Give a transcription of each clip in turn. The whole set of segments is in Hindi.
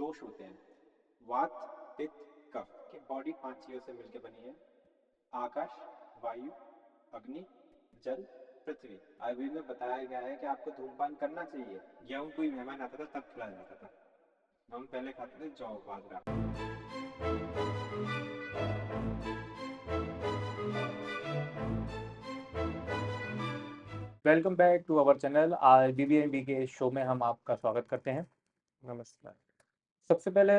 दोष होते हैं। वात, पित्त, कफ की बॉडी 5 चीजों से मिलकर बनी है। आकाश, वायु, अग्नि, जल, पृथ्वी। आयुर्वेद में बताया गया है कि आपको धूमपान करना चाहिए। गेहूं कोई मेहमान आता था तब खिलाया जाता था। हम पहले खाते थे जौ बाजरा। Welcome back to our channel. आज बीबीएनबी के शो में हम आपका स्वागत करते हैं। नमस्कार। सबसे पहले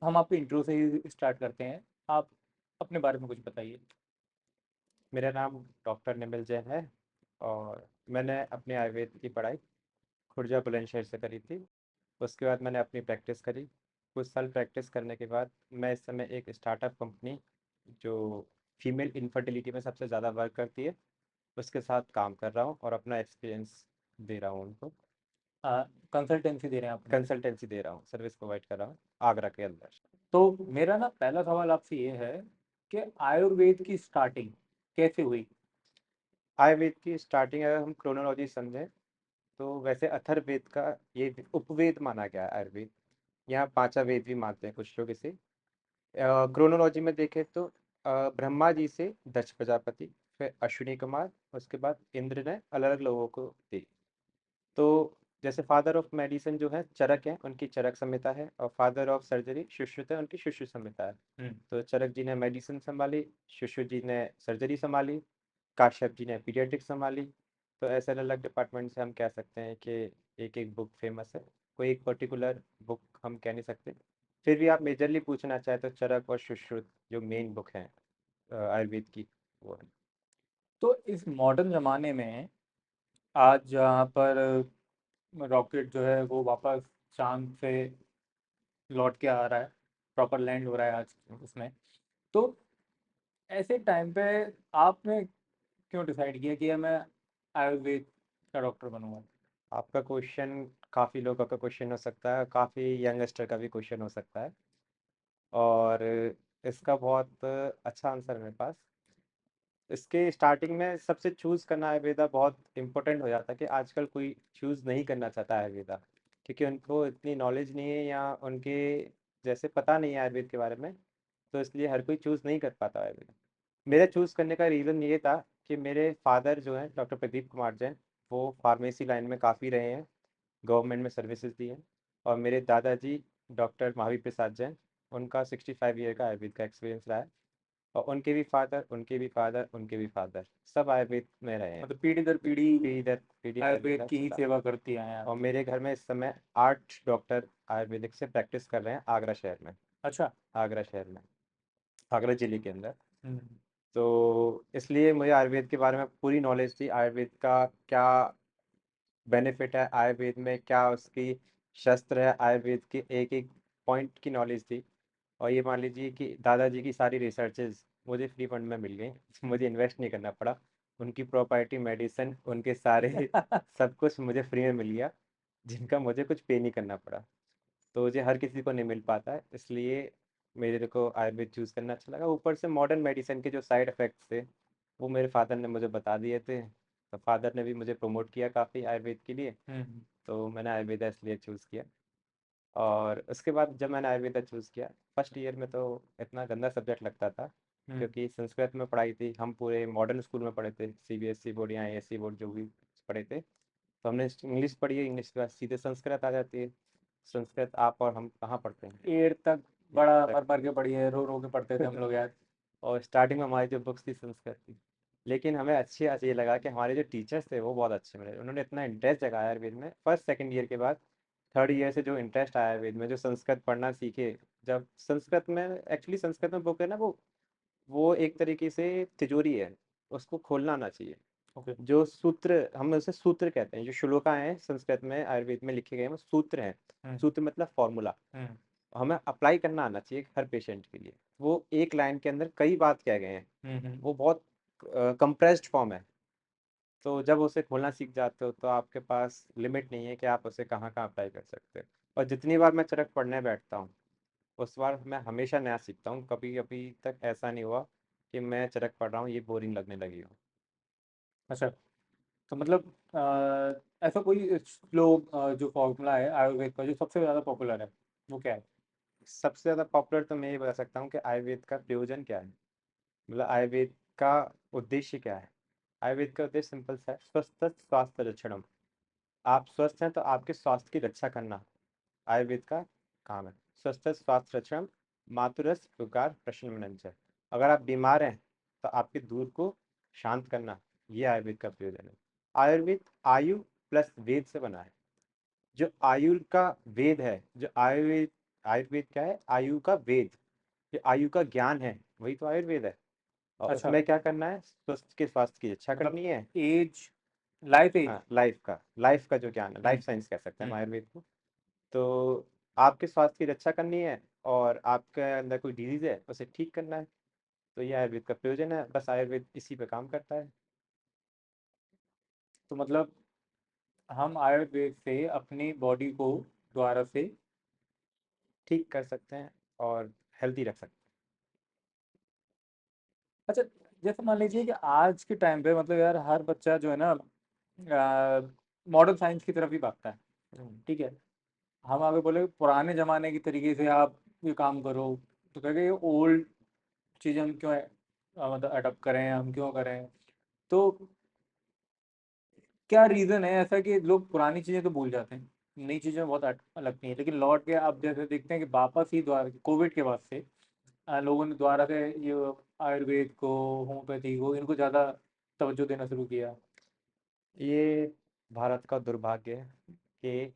हम आपके इंट्रो से ही स्टार्ट करते हैं। आप अपने बारे में कुछ बताइए। मेरा नाम डॉक्टर निमिल जैन है और मैंने अपनी आयुर्वेद की पढ़ाई खुर्जा बुलंदशहर से करी थी। उसके बाद मैंने अपनी प्रैक्टिस करी। कुछ साल प्रैक्टिस करने के बाद मैं इस समय एक स्टार्टअप कंपनी जो फीमेल इनफर्टिलिटी में सबसे ज़्यादा वर्क करती है उसके साथ काम कर रहा हूँ और अपना एक्सपीरियंस दे रहा हूँ उनको। कंसल्टेंसी दे रहे हैं आप? कंसल्टेंसी दे रहा हूँ, सर्विस प्रोवाइड कर रहा हूँ आगरा के अंदर। तो मेरा ना पहला सवाल आपसे ये है कि आयुर्वेद की स्टार्टिंग कैसे हुई? आयुर्वेद की स्टार्टिंग अगर हम क्रोनोलॉजी समझें तो वैसे अथर्ववेद का ये उपवेद माना गया है आयुर्वेद। यहाँ पांचवा वेद भी मानते हैं कुछ लोग इसे। क्रोनोलॉजी में देखें तो ब्रह्मा जी से दक्ष प्रजापति, फिर अश्विनी कुमार, उसके बाद इंद्र ने अलग अलग लोगों को दी। तो जैसे फादर ऑफ मेडिसिन जो है चरक है, उनकी चरक संहिता है, और फादर ऑफ सर्जरी सुश्रुत है, उनकी सुश्रुत संहिता है। हम्म। तो चरक जी ने मेडिसिन संभाली, सुश्रुत जी ने सर्जरी संभाली, काश्यप जी ने पीडियाट्रिक्स संभाली। तो ऐसे अलग अलग डिपार्टमेंट से हम कह सकते हैं कि एक एक बुक फेमस है। कोई एक पर्टिकुलर बुक हम कह नहीं सकते। फिर भी आप मेजरली पूछना चाहे तो चरक और सुश्रुत जो मेन बुक हैं आयुर्वेद की, वो है। तो इस मॉडर्न ज़माने में आज जहाँ पर रॉकेट जो है वो वापस चांद से लौट के आ रहा है, प्रॉपर लैंड हो रहा है आज उसमें, तो ऐसे टाइम पे आपने क्यों डिसाइड किया कि मैं आयुर्वेद का डॉक्टर बनूंगा? आपका क्वेश्चन काफ़ी लोगों का क्वेश्चन हो सकता है, काफ़ी यंगस्टर का भी क्वेश्चन हो सकता है, और इसका बहुत अच्छा आंसर है मेरे पास। इसके स्टार्टिंग में सबसे चूज़ करना आयुर्वेदा बहुत इम्पोर्टेंट हो जाता है कि आजकल कोई चूज़ नहीं करना चाहता आयुर्वेदा, क्योंकि उनको इतनी नॉलेज नहीं है या उनके जैसे पता नहीं है आयुर्वेद के बारे में। तो इसलिए हर कोई चूज़ नहीं कर पाता आयुर्वेदा। मेरा चूज़ करने का रीज़न ये था कि मेरे फादर जो हैं डॉक्टर प्रदीप कुमार जैन, वो फार्मेसी लाइन में काफ़ी रहे हैं, गवर्नमेंट में सर्विसेज दी हैं। और मेरे दादाजी डॉक्टर महावीर प्रसाद जैन, उनका 65 ईयर का आयुर्वेद का एक्सपीरियंस रहा है। और उनके भी फादर, उनके भी फादर, उनके भी फादर, सब आयुर्वेद में रहे हैं। मतलब पीढ़ी दर पीढ़ी पीढ़ी दर पीढ़ी आयुर्वेद आयुर्वेद की ही चला। सेवा करती आए हैं आप? और मेरे घर में इस समय 8 डॉक्टर आयुर्वेदिक से प्रैक्टिस कर रहे हैं आगरा शहर में। अच्छा। आगरा शहर में, आगरा जिले के अंदर। हम्म। तो इसलिए मुझे आयुर्वेद के बारे में पूरी नॉलेज थी। आयुर्वेद का क्या बेनिफिट है, आयुर्वेद में क्या उसकी शस्त्र है, आयुर्वेद के एक एक पॉइंट की नॉलेज थी। और ये मान लीजिए कि दादाजी की सारी रिसर्चेज मुझे फ्री फंड में मिल गई। मुझे इन्वेस्ट नहीं करना पड़ा। उनकी प्रॉपर्टी, मेडिसिन, उनके सारे सब कुछ मुझे फ्री में मिल गया, जिनका मुझे कुछ पे नहीं करना पड़ा। तो ये हर किसी को नहीं मिल पाता है, इसलिए मेरे को आयुर्वेद चूज़ करना अच्छा लगा। ऊपर से मॉडर्न मेडिसिन के जो साइड इफ़ेक्ट्स थे वो मेरे फादर ने मुझे बता दिए थे, तो फादर ने भी मुझे प्रमोट किया काफ़ी आयुर्वेद के लिए। हम्म। तो मैंने आयुर्वेदा इसलिए चूज़ किया। और उसके बाद जब मैंने आयुर्वेदा चूज़ किया, फर्स्ट ईयर में तो इतना गंदा सब्जेक्ट लगता था, हम्म। क्योंकि संस्कृत में पढ़ाई थी। हम पूरे मॉडर्न स्कूल में पढ़े थे, सीबीएसई बोर्ड या आईएससी बोर्ड जो भी पढ़े थे। तो हमने इंग्लिश पढ़ी है, इंग्लिश के बाद सीधे संस्कृत आ जाती है। संस्कृत आप और हम कहाँ पढ़ते हैं? 8 तक एट बड़ा तक। भर भर के पढ़ी है, रो रो के पढ़ते थे हम लोग यार। और स्टार्टिंग में हमारी जो बुक्स थी संस्कृत थी। लेकिन हमें अच्छी आज ये लगा कि हमारे जो टीचर्स थे वो बहुत अच्छे मिले। उन्होंने इतना इंटरेस्ट जगाया आयुर्वेद में फर्स्ट सेकंड ईयर के बाद। थर्ड ईयर से जो इंटरेस्ट आया आयुर्वेद में, जो संस्कृत पढ़ना सीखे। जब संस्कृत में, एक्चुअली संस्कृत में बुक है ना, वो एक तरीके से तिजोरी है, उसको खोलना आना चाहिए। ओके। जो सूत्र, हम उसे सूत्र कहते हैं, जो श्लोका हैं संस्कृत में आयुर्वेद में लिखे गए हैं वो सूत्र हैं। हम्म। सूत्र मतलब फॉर्मूला। हम्म। हमें अप्लाई करना आना चाहिए हर पेशेंट के लिए। वो एक लाइन के अंदर कई बात कह गए हैं। हम्म। वो बहुत कंप्रेस्ड फॉर्म है। तो जब उसे खोलना सीख जाते हो तो आपके पास लिमिट नहीं है कि आप उसे कहाँ कहाँ अप्लाई कर सकते हो। और जितनी बार मैं चरक पढ़ने बैठता हूँ उस बार मैं हमेशा नया सीखता हूँ। कभी अभी तक ऐसा नहीं हुआ कि मैं चरक पढ़ रहा हूँ ये बोरिंग लगने लगी हो। अच्छा। तो मतलब ऐसा कोई श्लोक जो फॉर्मूला है आयुर्वेद का जो सबसे ज़्यादा पॉपुलर है? वो क्या है? सबसे ज़्यादा पॉपुलर तो मैं ये बता सकता हूँ कि आयुर्वेद का प्रयोजन क्या है, मतलब आयुर्वेद का उद्देश्य क्या है। आयुर्वेद का उद्देश्य सिंपल सा है, स्वस्थ स्वास्थ्य रक्षणम। आप स्वस्थ हैं तो आपके स्वास्थ्य की रक्षा करना आयुर्वेद का काम है। स्वस्थ स्वास्थ्य रक्षणम मातुरस रोगार प्रशमनंच। अगर आप बीमार हैं तो आपके दूर को शांत करना, ये आयुर्वेद का प्रयोजन है। आयुर्वेद आयु प्लस वेद से बना है। जो आयु का वेद है, जो आयुर्वेद, आयुर्वेद क्या है, आयु का वेद, जो आयु का ज्ञान है वही तो आयुर्वेद है। और अच्छा, उसमें क्या करना है, स्वस्थ के स्वास्थ्य की रक्षा मतलब करनी है। Age, life age. हाँ, लाइफ का जो ज्ञान है, हम्म लाइफ साइंस कह सकते हैं हम हम्म आयुर्वेद को। तो आपके स्वास्थ्य की रक्षा करनी है और आपके अंदर कोई डिजीज है उसे ठीक करना है। तो ये आयुर्वेद का प्रयोजन है, बस आयुर्वेद इसी पे काम करता है। तो मतलब हम आयुर्वेद से अपनी बॉडी को द्वारा से। ठीक कर सकते हैं और हेल्दी रख सकते अच्छा, जैसे मान लीजिए कि आज के टाइम पे मतलब यार हर बच्चा जो है ना मॉडर्न साइंस की तरफ ही भागता है। हैं। ठीक है, हम अगर बोले पुराने ज़माने की तरीके से आप ये काम करो, तो कहेंगे ये ओल्ड चीज़ें हम क्यों मतलब अडॉप्ट करें, हम क्यों करें? तो क्या रीज़न है ऐसा कि लोग पुरानी चीज़ें तो भूल जाते हैं, नई चीज़ें बहुत लगती हैं, लेकिन लौट के आप जैसे देखते हैं कि वापस ही द्वारा कोविड के बाद से लोगों ने दोबारा से ये आयुर्वेद को, होम्योपैथी को, इनको ज़्यादा तवज्जो देना शुरू किया। ये भारत का दुर्भाग्य है कि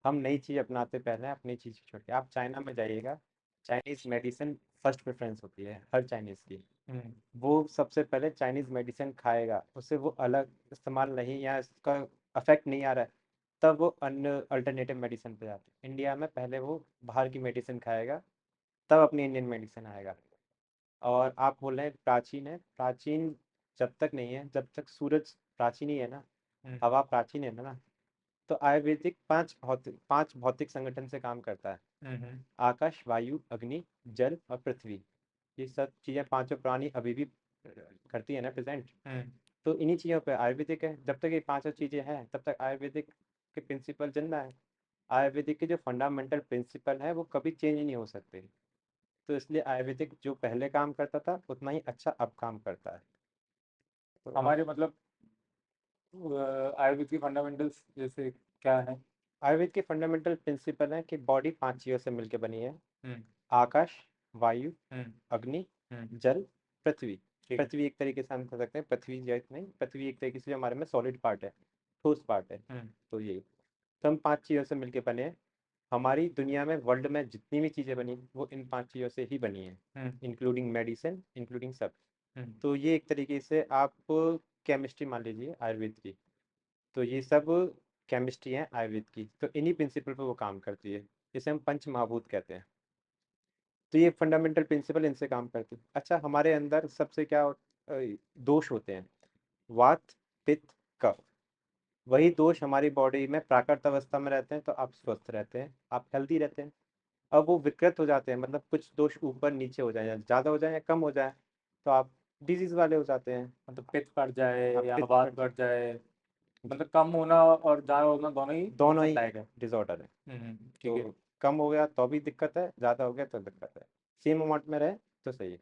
हम नई चीज़ अपनाते पहले हैं, अपनी चीज़ छोड़ के। आप चाइना में जाइएगा, चाइनीज़ मेडिसिन फर्स्ट प्रेफरेंस होती है हर चाइनीज़ की। हम्म वो सबसे पहले चाइनीज़ मेडिसिन खाएगा, उससे वो अलग इस्तेमाल नहीं या इसका अफेक्ट नहीं आ रहा है, तब वो अन्य अल्टरनेटिव मेडिसिन पे जाते हैं। इंडिया में पहले वो बाहर की मेडिसिन खाएगा, तब अपनी इंडियन मेडिसिन आएगा। और आप बोल रहे हैं प्राचीन है, प्राचीन जब तक नहीं है, जब तक सूरज प्राचीन ही है ना, हम्म हवा प्राचीन है ना, तो आयुर्वेदिक पांच भौतिक संगठन से काम करता है। हम्म आकाश, वायु, अग्नि, जल और पृथ्वी। ये सब चीज़ें पांचों प्राणी अभी भी करती है ना प्रेजेंट। हम्म तो इन्हीं चीज़ों पे आयुर्वेदिक है। जब तक ये पांचों चीज़ें हैं तब तक आयुर्वेदिक के प्रिंसिपल जिंदा है। आयुर्वेदिक के जो फंडामेंटल प्रिंसिपल है वो कभी चेंज नहीं हो सकते। तो इसलिए आयुर्वेदिक जो पहले काम करता था उतना ही अच्छा अब काम करता है। तो हम हमारे मतलब आयुर्वेद की फंडामेंटल्स जैसे क्या है? आयुर्वेद के फंडामेंटल प्रिंसिपल हैं कि बॉडी पांच चीज़ों से मिलकर बनी है। हम्म आकाश, वायु, हम्म अग्नि, हम्म जल, पृथ्वी। ठीक है। पृथ्वी एक तरीके से हम कह सकते हैं, पृथ्वी जैत नहीं, पृथ्वी एक तरीके से जो हमारे में सॉलिड पार्ट है, ठोस पार्ट है। हम्म तो ये, तो हम पांच चीज़ों से मिलके बने हैं। हमारी दुनिया में, वर्ल्ड में जितनी भी चीज़ें बनी वो इन पांच चीज़ों से ही बनी हैं, हम्म इंक्लूडिंग मेडिसिन, इंक्लूडिंग सब। हम्म तो ये एक तरीके से आप केमिस्ट्री मान लीजिए आयुर्वेद की, तो ये सब केमिस्ट्री है आयुर्वेद की, तो इन्हीं प्रिंसिपल पर वो काम करती है। जिसे हम पंच महाभूत कहते हैं। तो ये फंडामेंटल प्रिंसिपल इनसे काम करते हैं। अच्छा, हमारे अंदर सबसे क्या दोष होते हैं, वात, पित्त, कफ। वही दोष हमारी बॉडी में प्राकृत अवस्था में रहते हैं तो आप स्वस्थ रहते हैं, आप हेल्दी रहते हैं। अब वो विकृत हो जाते हैं, मतलब कुछ दोष ऊपर नीचे हो जाए, या ज़्यादा हो जाए या कम हो जाए, तो आप डिजीज वाले हो जाते हैं। मतलब पित्त बढ़ जाए आप या पित्त वात बढ़, बढ़ जाए, जी, मतलब कम होना और ज़्यादा होना दोनों ही दोनों ही नुकसानदायक है। डिसऑर्डर है। ठीक है। तो कम हो गया तो भी दिक्कत है, ज़्यादा हो गया तो दिक्कत है। सेम अमाउंट में रहे तो सही है।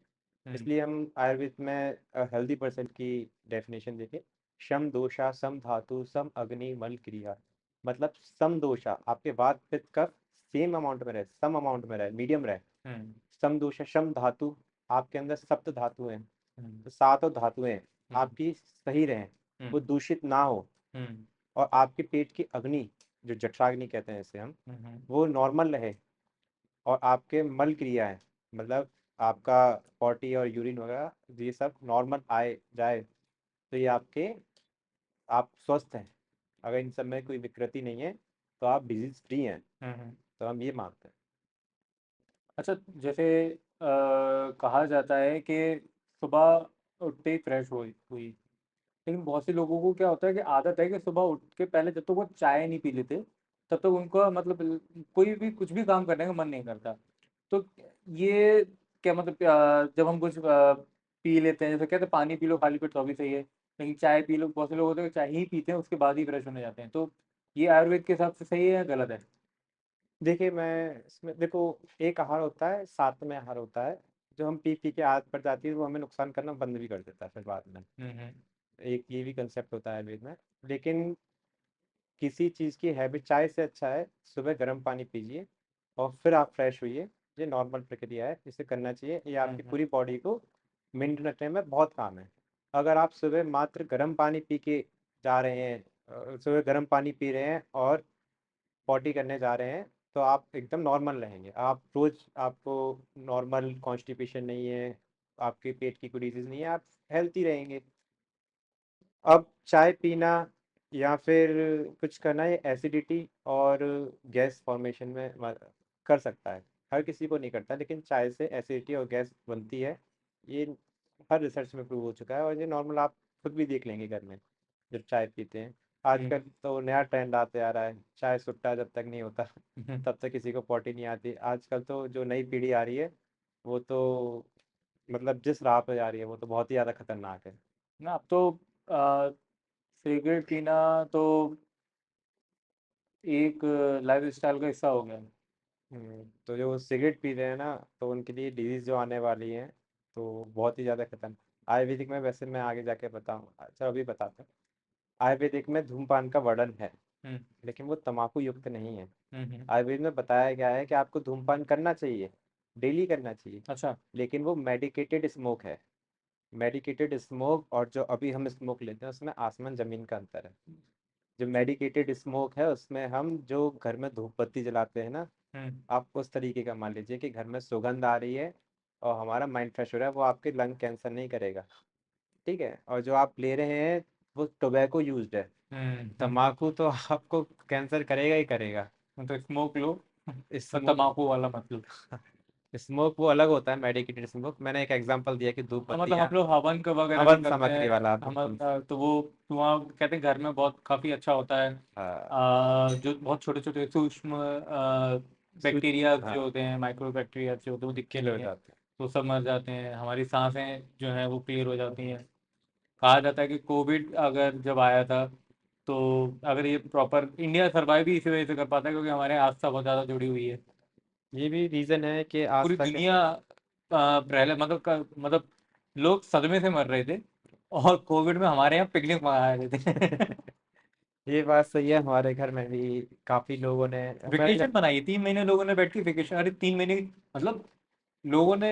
हम्म इसलिए हम आयुर्वेद में हेल्दी पर्सन की डेफिनेशन देखें, शम दोषा सम धातु सम अग्नि मल क्रिया। मतलब सम दोषा, आपके वात पित्त कफ सेम अमाउंट में रहे, सम अमाउंट में रहे, मीडियम रहे। हम्म सम दोषा, शम धातु, आपके अंदर सप्त धातु हैं, हम्म तो सातों धातुएं हम्म आपकी सही रहें, हम्म वो दूषित ना हो। हम्म और आपके पेट की अग्नि, जो जठराग्नि कहते हैं इसे हम, हम्म वो नॉर्मल रहे। और आपके मल क्रिया है, मतलब आपका पॉटी और यूरिन वगैरह ये सब नॉर्मल आए जाए, तो ये आपके, आप स्वस्थ हैं। अगर इन सब में कोई विकृति नहीं है तो आप डिजीज फ्री हैं। हम्म। तो हम ये मानते हैं। अच्छा, जैसे कहा जाता है कि सुबह उठते ही फ्रेश हुई, लेकिन बहुत से लोगों को क्या होता है कि आदत है कि सुबह उठ के पहले जब तक वो चाय नहीं पी लेते तब तक उनका मतलब कोई भी कुछ भी काम करने का मन नहीं करता। तो ये क्या मतलब जब हम कुछ पी लेते हैं, जैसे कहते हैं पानी पी लो खाली पेट तो भी सही है, लेकिन चाय पी लो, बहुत से लोग होते हैं चाय ही पीते हैं उसके बाद ही फ्रेश होने जाते हैं। तो ये आयुर्वेद के हिसाब से सही है या गलत है? देखिए, मैं इसमें देखो, एक आहार होता है, सात्विक आहार होता है, जो हम पी-पी के आदत पड़ जाती है, वो हमें नुकसान करना बंद भी कर देता है फिर बाद में। हम्म। एक ये भी कंसेप्ट होता है आयुर्वेद में। लेकिन किसी चीज़ की हैबिट, चाय से अच्छा है सुबह गर्म पानी पीजिए और फिर आप फ्रेश होइए। ये नॉर्मल प्रक्रिया है, इसे करना चाहिए। ये आपकी हम्म। पूरी बॉडी को मेंटेन रखने में बहुत काम है। अगर आप सुबह मात्र गर्म पानी पी के जा रहे हैं, सुबह गर्म पानी पी रहे हैं और पॉटी करने जा रहे हैं, तो आप एकदम नॉर्मल रहेंगे। आप रोज, आपको नॉर्मल कॉन्स्टिपेशन नहीं है, आपके पेट की कोई डिजीज नहीं है, आप हेल्थी रहेंगे। अब चाय पीना या फिर कुछ करना, ये एसिडिटी और गैस फॉर्मेशन में कर सकता है। हर किसी को नहीं करता, लेकिन चाय से एसिडिटी और गैस बनती है। ये हर रिसर्च में प्रूव हो चुका है, और ये नॉर्मल आप खुद भी देख लेंगे घर में जब चाय पीते हैं। आजकल हम्म। तो नया ट्रेंड आते आ रहा है, चाय सुट्टा जब तक नहीं होता हम्म। तब तक किसी को पॉटी नहीं आती। आजकल तो जो नई पीढ़ी आ रही है, वो तो मतलब जिस राह पे जा रही है, वो तो बहुत ही ज़्यादा खतरनाक है। ना अब तो आ, सिगरेट पीना तो एक लाइफ स्टाइल का हिस्सा हो गया है। तो जो सिगरेट पी रहे हैं ना, तो उनके लिए डिजीज जो आने वाली है, तो बहुत ही ज़्यादा खतरनाक। आयुर्वेदिक में, वैसे मैं आगे जाके बताऊँ, अच्छा अभी बताता हूँ। आयुर्वेदिक में धूमपान का वर्णन है, हम्म। लेकिन वो तंबाकू युक्त नहीं है। हम्म। आयुर्वेद में बताया गया है कि आपको धूमपान करना चाहिए, डेली करना चाहिए, अच्छा। लेकिन वो मेडिकेटेड स्मोक है। मेडिकेटेड स्मोक और जो अभी हम स्मोक लेते हैं, उसमें आसमान ज़मीन का अंतर है। जो मेडिकेटेड स्मोक है, उसमें हम जो घर में धूप बत्ती जलाते हैं ना, हम्म। आप उस तरीके का मान लीजिए कि घर में सुगंध आ रही है और हमारा माइंड फ्रेश हो रहा है, वो आपके लंग कैंसर नहीं करेगा। ठीक है, और जो आप ले रहे हैं वो टोबैको यूज्ड है। हम्म। तम्बाकू तो आपको कैंसर करेगा ही करेगा। तो स्मोक लो पर स्मोक तम्बाकू वाला मत लो। स्मोक वो अलग होता है, मेडिकेटेड स्मोक। मैंने एक एग्जांपल दिया कि धूप हाँ, मतलब बत्तियां, हम लोग हवन का वगैरह भी हवन करते हैं। सामग्री वाला, हम बिल्कुल। तो वो धुआं कहते हैं घर में बहुत काफी अच्छा होता है। हाँ, जो बहुत छोटे छोटे सूक्ष्म सूच बैक्टीरिया हाँ, जो होते हैं, माइक्रो बैक्टीरिया जो होते हैं, वो दिखते किल हो नहीं है। जाते तो सब मर जाते हैं, हमारी सांसें जो हैं वो क्लियर हो जाती हैं। कहा जाता है कि कोविड अगर जब आया था, तो अगर ये प्रॉपर इंडिया सर्वाइव भी इसी वजह से कर पाता है क्योंकि हमारे आस्था बहुत ज़्यादा जुड़ी हुई है। हैं। ये भी रीजन है कि आज पूरी तक दुनिया पहले मतलब मतलब लोग सदमे से मर रहे थे और कोविड में हमारे यहाँ पिकनिक मना रहे थे। ये बात सही है। हमारे घर में भी काफी लोगों ने, मैं वेकेशन बनाई 3 महीने लोगों ने बैठ के वेकेशन, अरे 3 महीने मतलब लोगों ने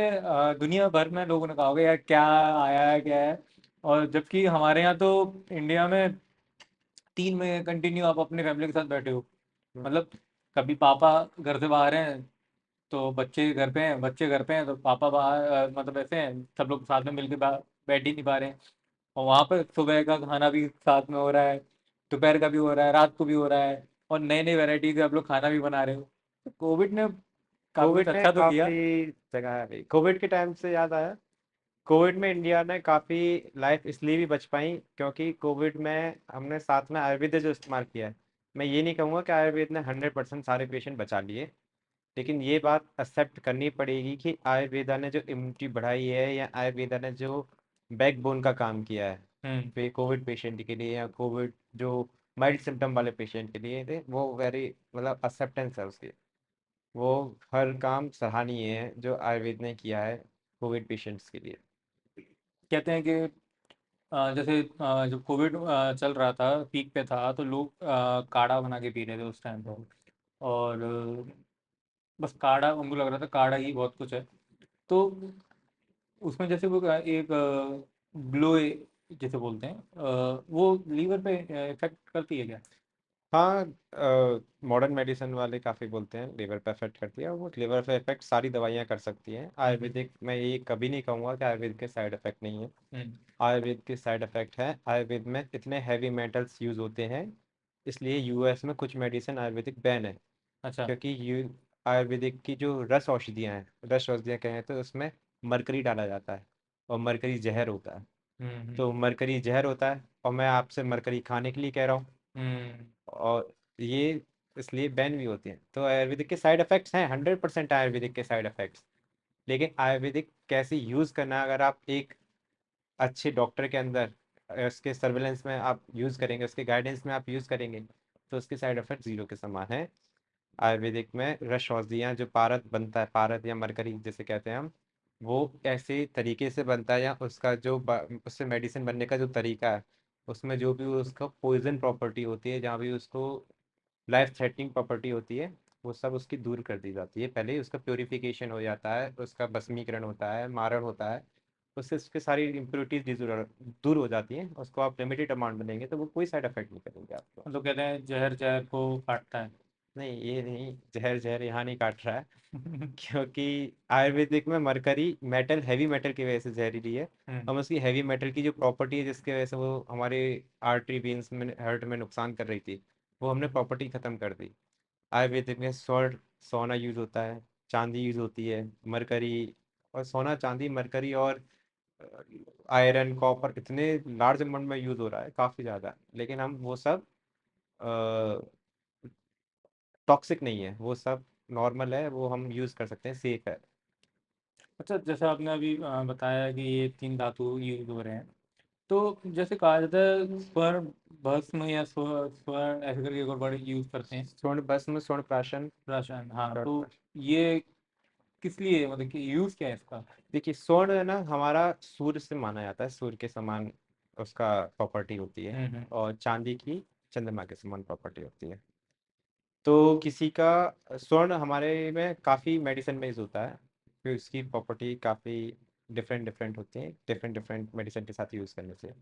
दुनिया भर में लोगों ने कहा होगा यार क्या आया है क्या है। और जबकि हमारे यहाँ तो इंडिया में 3 महीने कंटिन्यू आप अपने फैमिली के साथ बैठे हो। मतलब कभी पापा घर से बाहर हैं तो बच्चे घर पे हैं, बच्चे घर पे हैं तो पापा बाहर, मतलब ऐसे हैं सब लोग साथ में मिलकर बैठ ही नहीं पा रहे हैं। और वहाँ पर सुबह का खाना भी साथ में हो रहा है, दोपहर का भी हो रहा है, रात को भी हो रहा है, और नए नए वैरायटी के आप लोग खाना भी बना रहे हो। तो कोविड ने काफ़ी कुछ कोविड ने अच्छा तो किया। काफी जगह है भाई। कोविड के टाइम से याद आया, कोविड में इंडिया ने काफी लाइफ इसलिए भी बच पाई क्योंकि कोविड में हमने साथ में आयुर्वेद जो इस्तेमाल किया है। मैं ये नहीं कहूँगा कि आयुर्वेद ने 100% सारे पेशेंट बचा लिए, लेकिन ये बात एक्सेप्ट करनी पड़ेगी कि आयुर्वेदा ने जो इम्यूनिटी बढ़ाई है, या आयुर्वेदा ने जो बैकबोन का काम किया है हम्म। कोविड पेशेंट के लिए, या कोविड जो माइल्ड सिम्टम वाले पेशेंट के लिए थे, वो वेरी मतलब एक्सेप्टेंस है उसकी। वो हर काम सराहनीय है जो आयुर्वेद ने किया है कोविड पेशेंट्स के लिए। कहते हैं कि जैसे जब कोविड चल रहा था, पीक पे था, तो लोग काढ़ा बना के पी रहे थे उस टाइम पर। और बस काढ़ा उनको लग रहा था काढ़ा ही बहुत कुछ है। तो उसमें जैसे वो एक ग्लो जैसे बोलते हैं, वो लीवर पे इफेक्ट करती है क्या? हाँ, मॉडर्न मेडिसिन वाले काफ़ी बोलते हैं लिवर पे इफेक्ट करती है, और वो लिवर पे इफेक्ट सारी दवाइयाँ कर सकती हैं। हम्म। आयुर्वेदिक, मैं ये कभी नहीं कहूँगा कि आयुर्वेद के साइड इफेक्ट नहीं है। हम्म। आयुर्वेद के साइड इफेक्ट है। आयुर्वेद में इतने हैवी मेटल्स यूज होते हैं, इसलिए यूएस में कुछ मेडिसिन आयुर्वेदिक बैन है। अच्छा। क्योंकि यू आयुर्वेदिक की जो रस औषधियाँ हैं, रस औषधियाँ कहें तो उसमें मरकरी डाला जाता है, और मरकरी जहर होता है। हम्म। तो मरकरी जहर होता है, और मैं आपसे मरकरी खाने के लिए कह रहा हूँ, हम्म। और ये इसलिए बैन भी होती हैं। तो आयुर्वेदिक के साइड इफेक्ट्स हैं, 100% आयुर्वेदिक के साइड इफेक्ट्स। लेकिन आयुर्वेदिक कैसे यूज़ करना है, अगर आप एक अच्छे डॉक्टर के अंदर उसके सर्विलेंस में आप यूज़ करेंगे, उसके गाइडेंस में आप यूज़ करेंगे, तो उसके साइड इफेक्ट ज़ीरो के समान है। आयुर्वेदिक में रस औषधियाँ जो पारद बनता है, पारद या मरकरी जिसे कहते हैं हम, वो ऐसे तरीके से बनता है या उसका जो उससे मेडिसिन बनने का जो तरीका है, उसमें जो भी उसका पॉइजन प्रॉपर्टी होती है, जहाँ भी उसको लाइफ थ्रेटनिंग प्रॉपर्टी होती है, वो सब उसकी दूर कर दी जाती है। पहले ही उसका प्योरिफिकेशन हो जाता है, उसका भस्मीकरण होता है, मारण होता है, उससे उसकी सारी इम्प्योरिटीज दूर दूर हो जाती हैं। उसको आप लिमिटेड अमाउंट में देंगे तो वो कोई साइड इफेक्ट नहीं करेंगे आपको। मतलब कहते हैं जहर जहर को काटता है। नहीं, ये नहीं, जहर जहर यहाँ नहीं काट रहा है। क्योंकि आयुर्वेदिक में मरकरी मेटल, हैवी मेटल की वजह से जहरीली है। हम्म। हम उसकी हैवी मेटल की जो प्रॉपर्टी है जिसकी वजह से वो हमारे आर्टरी वेन्स में, हार्ट में नुकसान कर रही थी, वो हमने प्रॉपर्टी खत्म कर दी। आयुर्वेदिक में स्वर्ण, सोना यूज होता है, चांदी यूज होती है, मरकरी, और सोना चांदी मरकरी और आयरन कॉपर इतने लार्ज अमाउंट में यूज हो रहा है, काफी ज्यादा, लेकिन हम वो सब टॉक्सिक नहीं है, वो सब नॉर्मल है, वो हम यूज कर सकते हैं, सेफ है। अच्छा, जैसे आपने अभी बताया कि ये तीन धातु यूज हो रहे हैं, तो जैसे कहा जाता है स्वर्ण भस्म या स्वर्ण ऐसे करके एक और वर्ड यूज करते हैं, स्वर्ण भस्म, स्वर्ण प्राशन, राशन। हाँ, स्वर्ण तो प्राशन। ये किस लिए, मतलब कि यूज क्या है इसका? देखिए, स्वर्ण है ना, हमारा सूर्य से माना जाता है, सूर्य के समान उसका प्रॉपर्टी होती है। हम्म। और चांदी की चंद्रमा के समान प्रॉपर्टी होती है। तो किसी का स्वर्ण हमारे में काफ़ी मेडिसिन में यूज होता है, फिर उसकी प्रॉपर्टी काफ़ी डिफरेंट डिफरेंट होती है, डिफरेंट डिफरेंट मेडिसिन के साथ यूज़ करने से।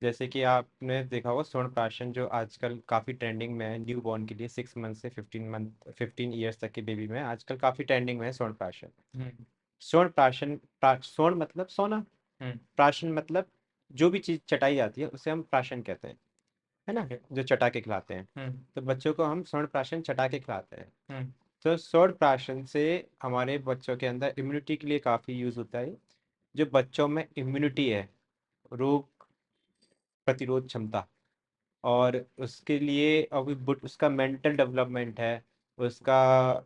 जैसे कि आपने देखा होगा स्वर्ण प्राशन जो आजकल काफ़ी ट्रेंडिंग में है, न्यू बॉर्न के लिए 6 मंथ से 15 मंथ, 15 ईयर्स तक के बेबी में आजकल काफ़ी ट्रेंडिंग में है स्वर्ण प्राशन। हम्म। स्वर्ण प्राशन, स्वर्ण मतलब सोना, हम्म। प्राशन मतलब जो भी चीज़ चटाई जाती है उसे हम प्राशन कहते हैं, है ना, ठीक है। जो चटा के खिलाते हैं। हम्म। तो बच्चों को हम स्वर्ण प्राशन चटा के खिलाते हैं। हम्म। तो स्वर्ण प्राशन से हमारे बच्चों के अंदर इम्यूनिटी के लिए काफ़ी यूज़ होता है। जो बच्चों में इम्यूनिटी है, रोग प्रतिरोध क्षमता, और उसके लिए अभी उसका मेंटल डेवलपमेंट है, उसका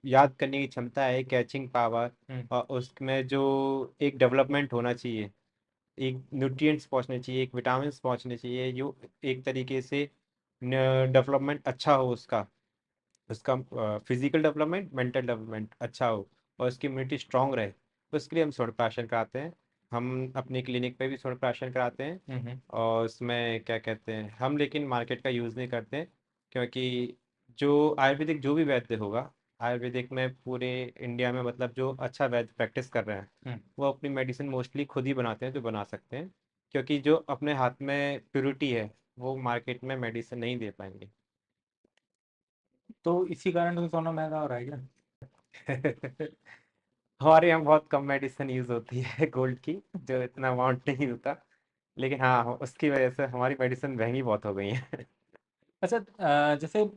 याद करने की क्षमता है, कैचिंग पावर, हम्म। और उसमें जो एक डेवलपमेंट होना चाहिए, एक न्यूट्रिएंट्स पहुंचने चाहिए, एक विटामिन्स पहुंचने चाहिए, जो एक तरीके से डेवलपमेंट अच्छा हो उसका, उसका फिजिकल डेवलपमेंट, मेंटल डेवलपमेंट अच्छा हो, और उसकी इम्यूनिटी स्ट्रांग रहे, तो उसके लिए हम स्वर्ण प्राशन कराते हैं। हम अपनी क्लिनिक पे भी स्वर्ण प्राशन कराते हैं। हम्म। और उसमें क्या कहते हैं हम, लेकिन मार्केट का यूज़ नहीं करते हैं, क्योंकि जो आयुर्वेदिक जो भी वैद्य होगा, आयुर्वेदिक में पूरे इंडिया में मतलब जो अच्छा वैद्य प्रैक्टिस कर रहे हैं, हम्म। वो अपनी मेडिसिन मोस्टली खुद ही बनाते हैं, जो बना सकते हैं, क्योंकि जो अपने हाथ में प्योरिटी है वो मार्केट में मेडिसिन नहीं दे पाएंगे। तो इसी कारण से सोना महंगा हो रहा है क्या? हमारे यहाँ बहुत कम मेडिसिन यूज होती है गोल्ड की, जो इतना अमाउंट नहीं होता, लेकिन हाँ, उसकी वजह से हमारी मेडिसिन महंगी बहुत हो गई है। अच्छा, जैसे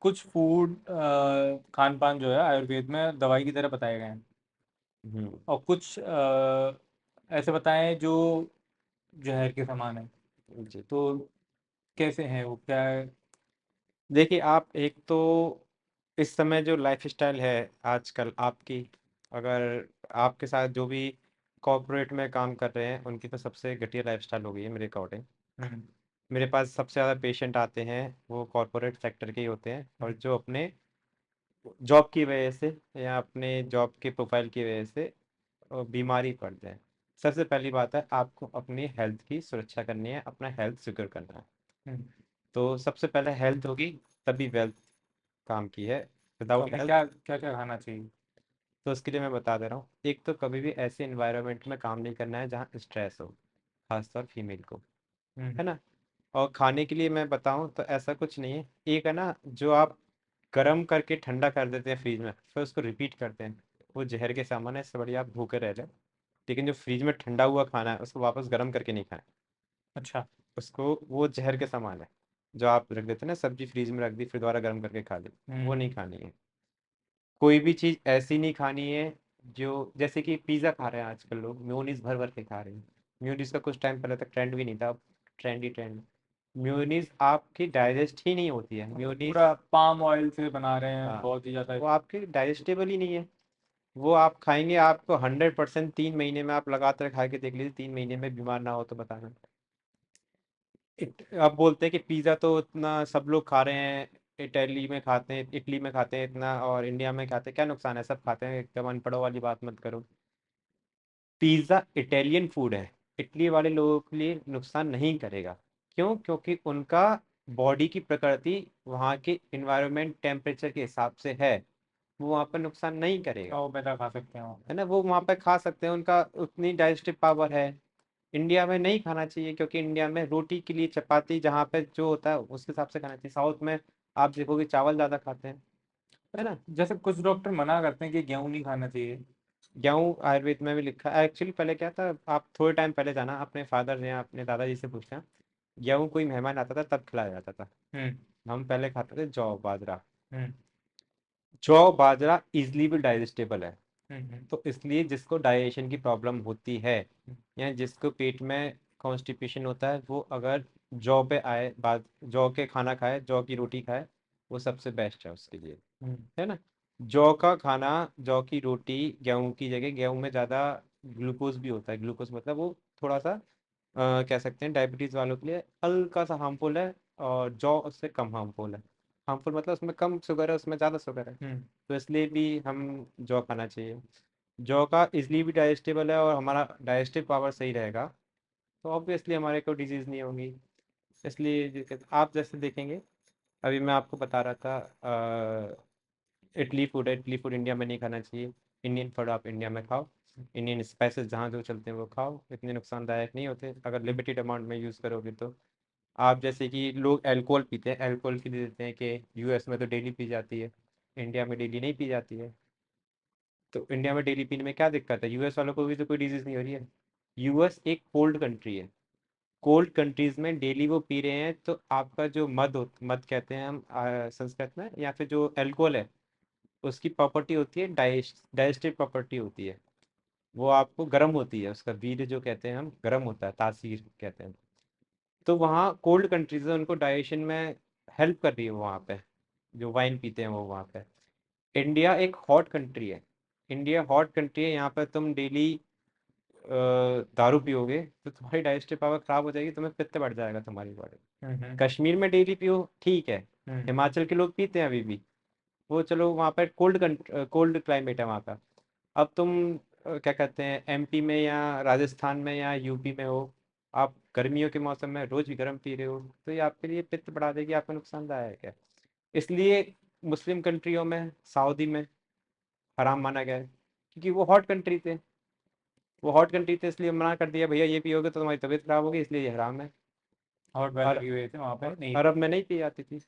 कुछ फूड खान पान जो है आयुर्वेद में दवाई की तरह बताए गए हैं, हम्म। और कुछ ऐसे बताएं जो जहर के समान है। जी। तो कैसे हैं वो, क्या है? देखिए, आप एक तो इस समय जो लाइफ स्टाइल है आजकल आपकी, अगर आपके साथ जो भी कॉर्पोरेट में काम कर रहे हैं, उनकी तो सबसे घटिया लाइफ स्टाइल हो गई है मेरे अकॉर्डिंग। हम्म। मेरे पास सबसे ज़्यादा पेशेंट आते हैं वो कॉर्पोरेट सेक्टर के ही होते हैं, और हम्म। जो अपने जॉब की वजह से या अपने जॉब के प्रोफाइल की वजह से बीमारी पड़ते हैं। सबसे पहली बात है, आपको अपनी हेल्थ की सुरक्षा करनी है, अपना हेल्थ सिक्योर करना है। हम्म। तो सबसे पहले हेल्थ होगी, तभी वेल्थ काम की है। तो विदाउट हमें हेल्थ, क्या क्या क्या खाना चाहिए? तो उसके लिए मैं बता दे रहा हूँ, एक तो कभी भी ऐसे इन्वायरमेंट में काम नहीं करना है जहाँ स्ट्रेस हो, खासतौर फीमेल को, हम्म। है ना। और खाने के लिए मैं बताऊँ तो ऐसा कुछ नहीं है, एक है ना जो आप गर्म करके ठंडा कर देते हैं फ्रिज में, फिर उसको रिपीट करते हैं, वो जहर के सामान है, इससे बढ़िया आप भूखे रह लें। लेकिन जो फ्रिज में ठंडा हुआ खाना है उसको वापस गर्म करके नहीं खाएं, अच्छा। उसको, वो जहर के समान है। जो आप रख देते हैं ना, सब्जी फ्रीज में रख दी फिर दोबारा गर्म करके खा ली, वो नहीं हम्म। खानी है। कोई भी चीज़ ऐसी नहीं खानी है जो, जैसे कि पिज़्ज़ा खा रहे हैं आजकल लोग, मेयोनीज भर भर के खा रहे हैं। मेयोनीज का कुछ टाइम पहले तक ट्रेंड भी नहीं था, अब ट्रेंड ही ट्रेंड। मेयोनीज आपकी डाइजेस्ट ही नहीं होती है, मतलब मेयोनीज। पूरा पाम ऑयल से बना रहे हैं, हाँ, बहुत ही ज़्यादा। वो आपके डाइजेस्टेबल ही नहीं है। वो आप खाएंगे, आपको 100%, 3 महीने में आप लगातार खा के देख लीजिए, 3 महीने में बीमार ना हो तो बताना। अब बोलते हैं कि पिज़्ज़ा तो इतना सब लोग खा रहे हैं, इटली में खाते हैं, इटली में खाते हैं इतना, और इंडिया में खाते हैं, क्या नुकसान है? सब खाते हैं, एकदम अनपढ़ों वाली बात मत करो। पिज्ज़ा इटालियन फूड है, इटली वाले लोगों के लिए नुकसान नहीं करेगा। क्यों? क्योंकि उनका बॉडी की प्रकृति वहाँ के इन्वायरमेंट टेम्परेचर के हिसाब से है, वो वहाँ पर नुकसान नहीं करेगा। पाव पैदा खा सकते हैं वहाँ पे। है ना, वो वहाँ पे खा सकते हैं, उनका उतनी डाइजेस्टिव पावर है। इंडिया में नहीं खाना चाहिए, क्योंकि इंडिया में रोटी के लिए चपाती जहाँ पे जो होता है उसके हिसाब से खाना चाहिए। साउथ में आप देखोगे चावल ज़्यादा खाते हैं। है अच्छा, ना। जैसे कुछ डॉक्टर मना करते हैं कि गेहूं नहीं खाना चाहिए। गेहूँ आयुर्वेद में भी लिखा है एक्चुअली। पहले क्या था, आप थोड़े टाइम पहले जाना अपने फादर या अपने दादाजी से पूछना, गेहूँ कोई मेहमान आता था तब खिलाया जाता था। हम्म। हम पहले खाते थे जौ बाजरा। हम्म। जौ बाजरा इजली भी डाइजेस्टेबल है। हम्म। तो इसलिए जिसको डाइजेशन की प्रॉब्लम होती है, हम्म। या जिसको पेट में कॉन्स्टिपेशन होता है, वो अगर जौ पे आए, बाद जौ के खाना खाए, जौ की रोटी खाए, वो सबसे बेस्ट है उसके लिए। हम्म। है ना। जौ का खाना, जौ की रोटी गेहूं की जगह, गेहूं में ज़्यादा ग्लूकोज भी होता है। ग्लूकोज मतलब वो थोड़ा सा कह सकते हैं डायबिटीज़ वालों के लिए हल्का सा हार्मफुल है, और जौ उससे कम हार्मफुल है। हार्मफुल मतलब उसमें कम शुगर है, उसमें ज़्यादा शुगर है। हम्म। तो इसलिए भी हम जौ खाना चाहिए। जौ का इजली भी डाइजेस्टेबल है, और हमारा डाइजेस्टिव पावर सही रहेगा, तो ऑब्वियसली हमारे को डिजीज़ नहीं होगी। इसलिए आप जैसे देखेंगे, अभी मैं आपको बता रहा था, इटली फूड है, इटली फूड इंडिया में नहीं खाना चाहिए। इंडियन फूड आप इंडिया में खाओ, इंडियन स्पाइसेस जहाँ जो चलते हैं वो खाओ, इतने नुकसानदायक नहीं होते अगर लिमिटेड अमाउंट में यूज़ करोगे तो। आप जैसे कि लोग अल्कोहल पीते हैं, अल्कोहल के लिए देते हैं कि यूएस में तो डेली पी जाती है, इंडिया में डेली नहीं पी जाती है। तो इंडिया में डेली पीने में क्या दिक्कत है? यूएस वालों को भी तो कोई डिजीज़ नहीं हो रही है। यूएस एक कोल्ड कंट्री है, कोल्ड कंट्रीज में डेली वो पी रहे हैं, तो आपका जो मद कहते हैं हम संस्कृत में, या फिर जो अल्कोहल है, उसकी प्रॉपर्टी होती है डाइजेस्टिव प्रॉपर्टी होती है। वो आपको गर्म होती है, उसका वीर्य जो कहते हैं हम, गर्म होता है, तासीर कहते हैं। तो वहाँ कोल्ड कंट्रीज है, उनको डाइजेशन में हेल्प कर रही है वहाँ पे, जो वाइन पीते हैं वो वहाँ पे। इंडिया एक हॉट कंट्री है, इंडिया हॉट कंट्री है, यहाँ पर तुम डेली दारू पियोगे तो तुम्हारी डाइजेस्टिव पावर खराब हो जाएगी, तुम्हें पित्त बढ़ जाएगा तुम्हारी बॉडी। हम्म। कश्मीर में डेली पियो, ठीक है। हम्म। हिमाचल के लोग पीते हैं अभी भी, वो चलो वहाँ पर कोल्ड क्लाइमेट है वहाँ का। अब तुम क्या कहते हैं, एमपी में या राजस्थान में या यूपी में हो, आप गर्मियों के मौसम में रोज भी गर्म पी रहे हो, तो ये आपके लिए पित्त बढ़ा देगी, आपका नुकसानदायक है। इसलिए मुस्लिम कंट्रियों में, सऊदी में हराम माना गया है, क्योंकि वो हॉट कंट्री थे। वो हॉट कंट्री थे इसलिए मना कर दिया, भैया ये पियोगे तो तुम्हारी तबीयत खराब होगी, इसलिए ये हराम है। हॉट वेदर और की वजह से वहाँ पे नहीं। अरब में नहीं पी जाती थी।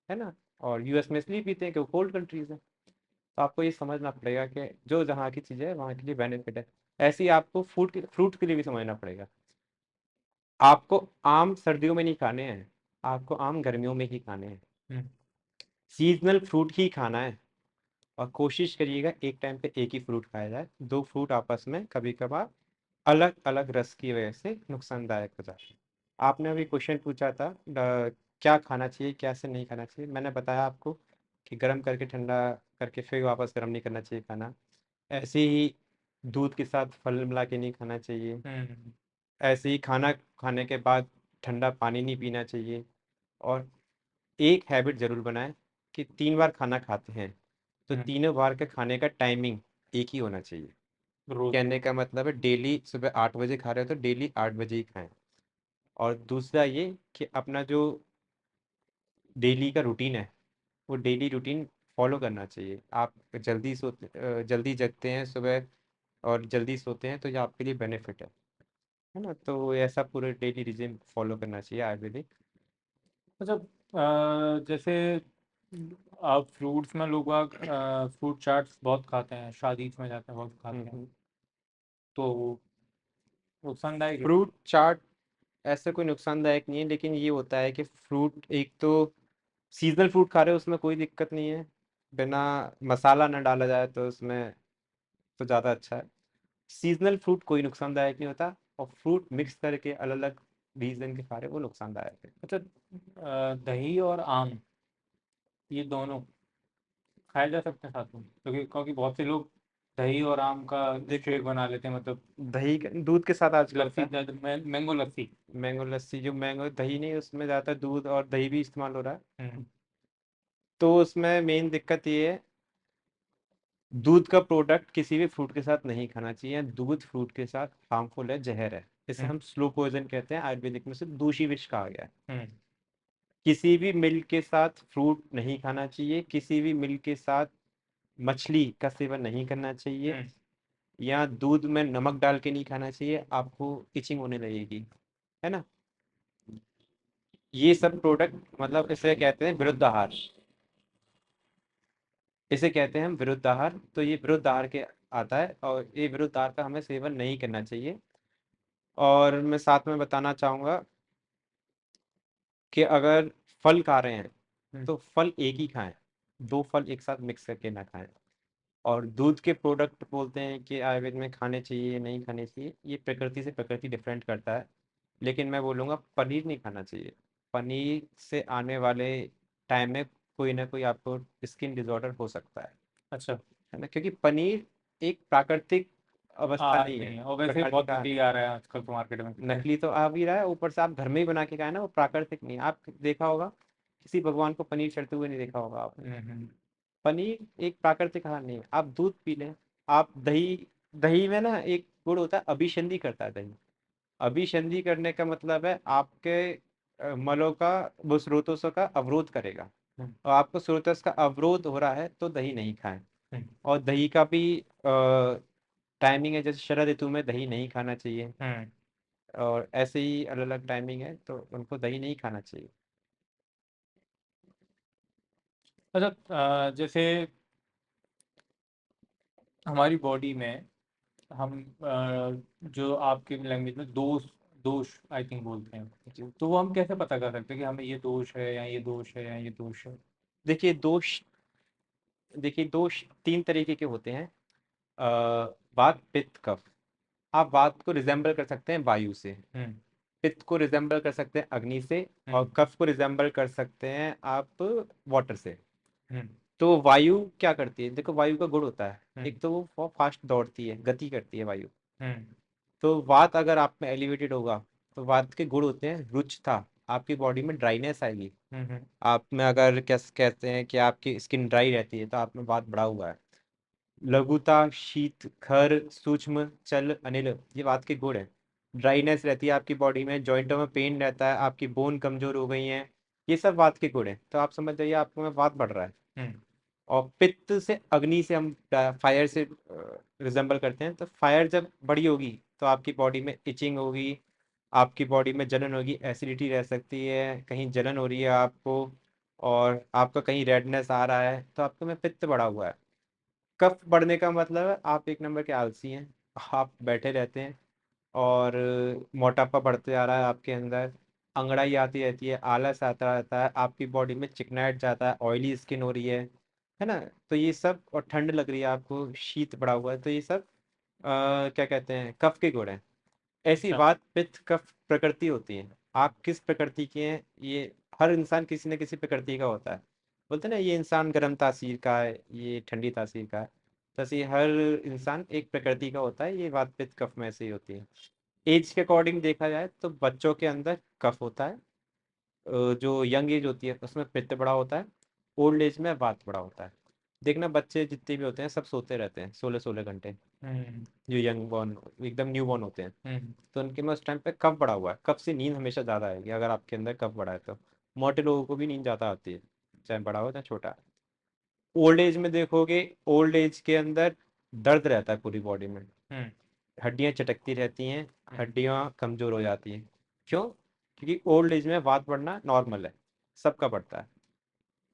है ना। और यूएस में इसलिए पीते हैं कि वो कोल्ड कंट्रीज है। तो आपको ये समझना पड़ेगा कि जो जहाँ की चीज़ें है वहाँ के लिए बेनिफिट है। ऐसे ही आपको फ्रूट के लिए भी समझना पड़ेगा। आपको आम सर्दियों में नहीं खाने हैं, आपको आम गर्मियों में ही खाने हैं। हम्म। सीजनल फ्रूट ही खाना है। और कोशिश करिएगा एक टाइम पे एक ही फ्रूट खाया जाए, दो फ्रूट आपस में कभी कभार अलग अलग रस की वजह से नुकसानदायक हो जाते हैं। आपने अभी क्वेश्चन पूछा था क्या खाना चाहिए, कैसे नहीं खाना चाहिए, मैंने बताया आपको कि गर्म करके ठंडा करके फिर वापस गर्म नहीं करना चाहिए खाना। ऐसे ही दूध के साथ फल मिला के नहीं खाना चाहिए। हम्म। ऐसे ही खाना खाने के बाद ठंडा पानी नहीं पीना चाहिए। और एक हैबिट ज़रूर बनाएं कि 3 बार खाना खाते हैं तो हम्म। तीनों बार के खाने का टाइमिंग एक ही होना चाहिए। रोज। कहने का मतलब है डेली सुबह 8 बजे खा रहे हो तो डेली 8 बजे ही खाएं। और दूसरा ये कि अपना जो डेली का रूटीन है, वो डेली रूटीन फॉलो करना चाहिए। आप जल्दी जगते हैं सुबह और जल्दी सोते हैं, तो ये आपके लिए बेनिफिट है ना। तो ऐसा पूरे डेली रिजिम फॉलो करना चाहिए आयुर्वेदिक। अच्छा, जैसे आप फ्रूट्स में लोग फ्रूट चाट्स बहुत खाते हैं, शादी में जाते हैं बहुत खाते हैं, हम्म। तो नुकसानदायक है। फ्रूट चाट ऐसा कोई नुकसानदायक नहीं है, लेकिन ये होता है कि फ्रूट एक तो सीजनल फ्रूट खा रहे हो उसमें कोई दिक्कत नहीं है, बिना मसाला ना डाला जाए तो उसमें तो ज़्यादा अच्छा है। सीजनल फ्रूट कोई नुकसानदायक नहीं होता, और फ्रूट मिक्स करके अलग अलग रीजन के खा रहे हो वो नुकसानदायक है। अच्छा, दही और आम ये दोनों खाए जा सकते हैं साथ में, क्योंकि बहुत से लोग दही और आम का देखो, शेक बना लेते हैं, मतलब दूध के साथ आजकल होता लस्सी, है। मैंगो लस्सी। मैंगो लस्सी, जो मैंगो दही नहीं, उसमें ज़्यादातर दूध और दही भी इस्तेमाल हो रहा है। हम्म। तो उसमें मेन दिक्कत ये है, दूध का प्रोडक्ट किसी भी फ्रूट के साथ नहीं खाना चाहिए। दूध फ्रूट के साथ हार्मफुल है, जहर है। इसे हम्म। हम स्लो पॉइजन कहते हैं, आयुर्वेदिक में से दूषी विष कहा गया है। हम्म। किसी भी मिल्क के साथ फ्रूट नहीं खाना चाहिए, किसी भी मिल्क के साथ मछली का सेवन नहीं करना चाहिए, हम्म। या दूध में नमक डाल के नहीं खाना चाहिए, आपको इचिंग होने लगेगी, है ना। ये सब प्रोडक्ट मतलब इसे कहते हैं विरुद्ध आहार। इसे कहते हैं हम विरुद्ध आहार। तो ये विरुद्ध आहार के आता है, और ये विरुद्ध आहार का हमें सेवन नहीं करना चाहिए। और मैं साथ में बताना चाहूँगा कि अगर फल खा रहे हैं हम्म। तो फल एक ही खाएं, दो फल एक साथ मिक्स करके ना खाएं। और दूध के प्रोडक्ट बोलते हैं कि आयुर्वेद में खाने चाहिए नहीं खाने चाहिए, ये प्रकृति से प्रकृति डिफरेंट करता है। लेकिन मैं बोलूँगा पनीर नहीं खाना चाहिए। पनीर से आने वाले टाइम में कोई ना कोई आपको स्किन डिसऑर्डर हो सकता अच्छा। है ना, क्योंकि पनीर एक प्राकृतिक अवस्था हाँ नहीं है, नहीं है, और वैसे भी प्रकृति बहुत का। नकली आ रहा है आजकल तो मार्केट में। नकली तो आ भी रहा है, ऊपर से आप घर में ही बना के खाए ना, वो प्राकृतिक नहीं है। आप देखा होगा, किसी भगवान को पनीर चढ़ते हुए नहीं देखा होगा आपने। हम्म। पनीर एक प्राकृतिक आहार नहीं है। आप दूध पी लें, आप दही, दही में ना एक गुण होता है, अभिसंधि करता है दही। अभिसंधि करने का मतलब है आपके मलों का, वो स्रोतों का अवरोध करेगा। हम्म। और आपको स्रोतस का अवरोध हो रहा है तो दही नहीं खाएं। हम्म। और दही का भी टाइमिंग है, जैसे शरद ऋतु में दही नहीं खाना चाहिए, हम्म। और ऐसे ही अलग अलग टाइमिंग है, तो उनको दही नहीं खाना चाहिए। अच्छा, जैसे हमारी बॉडी में हम जो आपके लैंग्वेज में दोष, दोष आई थिंक बोलते हैं, जी। तो वो हम कैसे पता कर सकते हैं कि हमें ये दोष है या ये दोष है या ये दोष है? देखिए दोष, देखिए दोष तीन तरीके के होते हैं। वात पित्त कफ। आप वात को रिजेंबल कर सकते हैं वायु से, हम्म। पित्त को रिजेंबल कर सकते हैं अग्नि से, हम्म। और कफ को रिजेंबल कर सकते हैं आप वाटर से। हम्म। तो वायु क्या करती है, देखो वायु का गुण होता है, हम्म। एक तो वो फास्ट दौड़ती है, गति करती है वायु। हम्म। तो वात अगर आप में एलिवेटेड होगा, तो वात के गुण होते हैं रुक्षता, आपकी बॉडी में ड्राइनेस आएगी। हम्म। आप में अगर क्या कहते हैं कि आपकी स्किन ड्राई रहती है, तो आप में वात बढ़ा हुआ है। लघुता, शीत, खर, सूक्ष्म, चल, अनिल, ये वात के गुण है। ड्राइनेस रहती है आपकी बॉडी में, जॉइंटों में पेन रहता है, आपकी बोन कमजोर हो गई हैं, ये सब वात के गुण है। तो आप समझ जाइए आपको में वात बढ़ रहा है। हम्म। और पित्त से, अग्नि से हम फायर से रिजेंबल करते हैं। तो फायर जब बड़ी होगी तो आपकी बॉडी में इचिंग होगी, आपकी बॉडी में जलन होगी, एसिडिटी रह सकती है, कहीं जलन हो रही है आपको, और आपका कहीं रेडनेस आ रहा है, तो आपके में पित्त बढ़ा हुआ है। कफ बढ़ने का मतलब है आप एक नंबर के आलसी हैं, आप बैठे रहते हैं, और मोटापा बढ़ते आ रहा है आपके अंदर, अंगड़ाई आती रहती है, आलस आता रहता है, आपकी बॉडी में चिकनाइट जाता है, ऑयली स्किन हो रही है ना। तो ये सब, और ठंड लग रही है आपको, शीत बढ़ा हुआ है, तो ये सब क्या कहते हैं, कफ के गुण हैं। ऐसी अच्छा। बात पित्त कफ प्रकृति होती है। आप किस प्रकृति के हैं, ये हर इंसान किसी न किसी प्रकृति का होता है। बोलते हैं ना, ये इंसान गर्म तासीर का है, ये ठंडी तासीर का है। तो ऐसे ही हर इंसान एक प्रकृति का होता है। ये बात पित्त कफ में ऐसे ही होती है। एज के अकॉर्डिंग देखा जाए तो बच्चों के अंदर कफ होता है, जो यंग एज होती है उसमें पित्त बड़ा होता है, ओल्ड एज में वात बड़ा होता है। देखना बच्चे जितने भी होते हैं सब सोते रहते हैं 16-16 घंटे, हम्म। जो यंग बॉर्न, एकदम न्यू बॉर्न होते हैं। हम्म। तो उनके में उस टाइम पे कफ बढ़ा हुआ है, कफ से नींद हमेशा ज़्यादा आएगी अगर आपके अंदर कफ बढ़ा है तो। मोटे लोगों को भी नींद ज़्यादा आती है, चाहे बड़ा हो चाहे छोटा। ओल्ड एज में देखोगे, ओल्ड एज के अंदर दर्द रहता है पूरी बॉडी में, हम्म। हड्डियां चटकती रहती हैं, हम्म। हड्डियां कमज़ोर हो जाती हैं। क्यों? क्योंकि ओल्ड एज में वात बढ़ना नॉर्मल है, सबका बढ़ता है।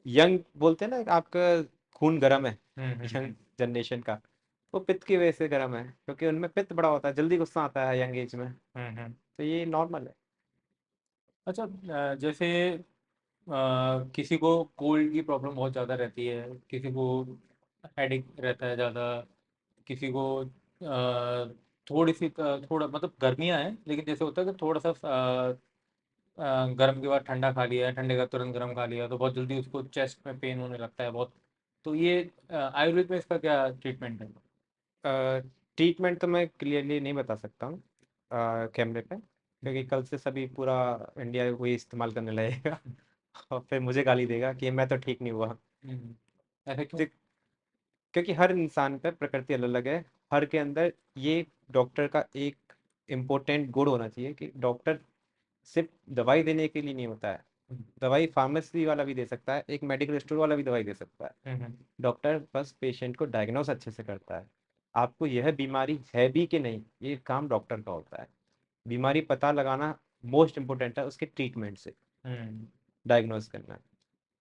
यंग बोलते हैं ना आपका खून गर्म है, हम्म। यंग जनरेशन का, वो पित्त की वजह से गर्म है, क्योंकि उनमें पित्त बड़ा होता है, जल्दी गुस्सा आता है यंग एज में। हम्म। तो ये नॉर्मल है। अच्छा, जैसे किसी को कोल्ड की प्रॉब्लम बहुत ज़्यादा रहती है, किसी को हेडेक रहता है ज़्यादा, किसी को थोड़ी सी थोड़ा मतलब गर्मियाँ हैं, लेकिन जैसे होता है कि थोड़ा सा गर्म के बाद ठंडा खा लिया, ठंडे का तुरंत गर्म खा लिया, तो बहुत जल्दी उसको चेस्ट में पेन होने लगता है बहुत। तो ये आयुर्वेद में इसका क्या ट्रीटमेंट है? ट्रीटमेंट तो मैं क्लियरली नहीं बता सकता हूँ कैमरे पे, क्योंकि कल से सभी पूरा इंडिया वही इस्तेमाल करने लगेगा और फिर मुझे गाली देगा कि मैं तो ठीक नहीं हुआ। ऐसा क्यों? देख, क्योंकि हर इंसान पे प्रकृति अलग अलग है। हर के अंदर ये डॉक्टर का एक इम्पोर्टेंट गुण होना चाहिए कि डॉक्टर सिर्फ दवाई देने के लिए नहीं होता है। दवाई फार्मेसी वाला भी दे सकता है, एक मेडिकल स्टोर वाला भी दवाई दे सकता है। डॉक्टर बस पेशेंट को डायग्नोस अच्छे से करता है। आपको यह बीमारी है भी कि नहीं, ये काम डॉक्टर का होता है। बीमारी पता लगाना मोस्ट इम्पोर्टेंट है, उसके ट्रीटमेंट से डायग्नोस करना।